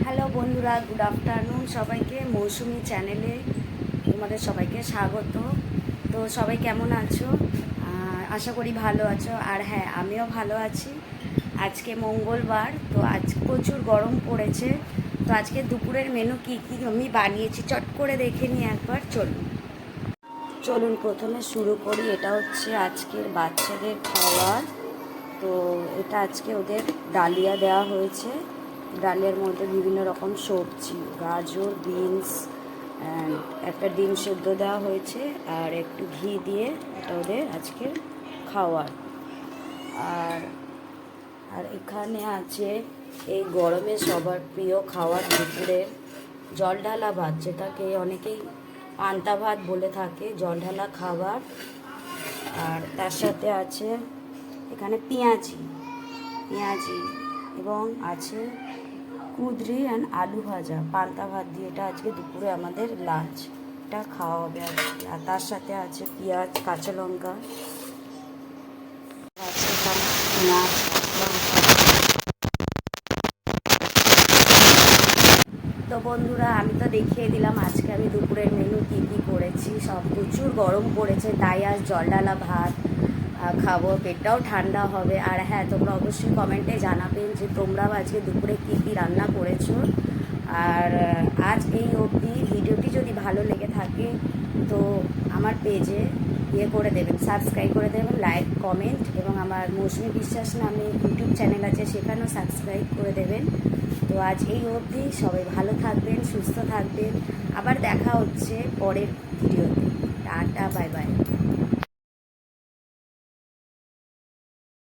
Hello বন্ধুরা, good afternoon সবাইকে। মৌসুমি চ্যানেলে তোমাদের সবাইকে স্বাগত। তো সবাই কেমন আছো? আশা করি ভালো আছো। আর হ্যাঁ, আমিও ভালো আছি। আজকে মঙ্গলবার, তো আজ প্রচুর গরম পড়েছে। তো আজকে দুপুরের মেনু কী কী আমি বানিয়েছি চট করে দেখে নিই একবার। চলুন প্রথমে শুরু করি। এটা হচ্ছে আজকের বাচ্চাদের খাবার। তো এটা আজকে ওদের ডালিয়া দেওয়া হয়েছে। ডালের মধ্যে বিভিন্ন রকম সবজি, গাজর, বিনস, একটা ডিম সেদ্ধ দেওয়া হয়েছে আর একটু ঘি দিয়ে এটা ওদের আজকের খাওয়ার। আর আর এখানে আছে এই গরমে সবার প্রিয় খাওয়ার দুপুরের জল ঢালা ভাত, যেটাকে অনেকেই পান্তা ভাত বলে থাকে, জল ঢালা খাবার। আর তার সাথে আছে এখানে পেঁয়াজি এবং আছে কুঁদরি অ্যান্ড আলু ভাজা। পান্তা ভাত দিয়ে এটা আজকে দুপুরে আমাদের লাঞ্চ, এটা খাওয়া হবে আজকে। আর তার সাথে আছে পেঁয়াজ, কাঁচা লঙ্কা, আছে পেঁয়াজ, তো বন্ধুরা, আমি তো দেখিয়ে দিলাম আজকে আমি দুপুরের মেনু কী কী করেছি। সব প্রচুর গরম পড়েছে, তাই আজ জলডালা ভাত খাবো, পেটটাও ঠান্ডা হবে। আর হ্যাঁ, তোমরা অবশ্যই কমেন্টে জানাবেন যে তোমরাও আজকে দুপুরে কী কী রান্না করেছো। আর আজ এই অবধি ভিডিওটি যদি ভালো লেগে থাকে তো আমার পেজে করে দেবেন, সাবস্ক্রাইব করে দেবেন, লাইক, কমেন্ট, এবং আমার মৌসুমি বিশ্বাস নামে ইউটিউব চ্যানেল আছে, সেখানেও সাবস্ক্রাইব করে দেবেন। তো আজ এই অবধি, সবাই ভালো থাকবেন, সুস্থ থাকবেন। আবার দেখা হচ্ছে পরের ভিডিওতে। Tata, bye bye.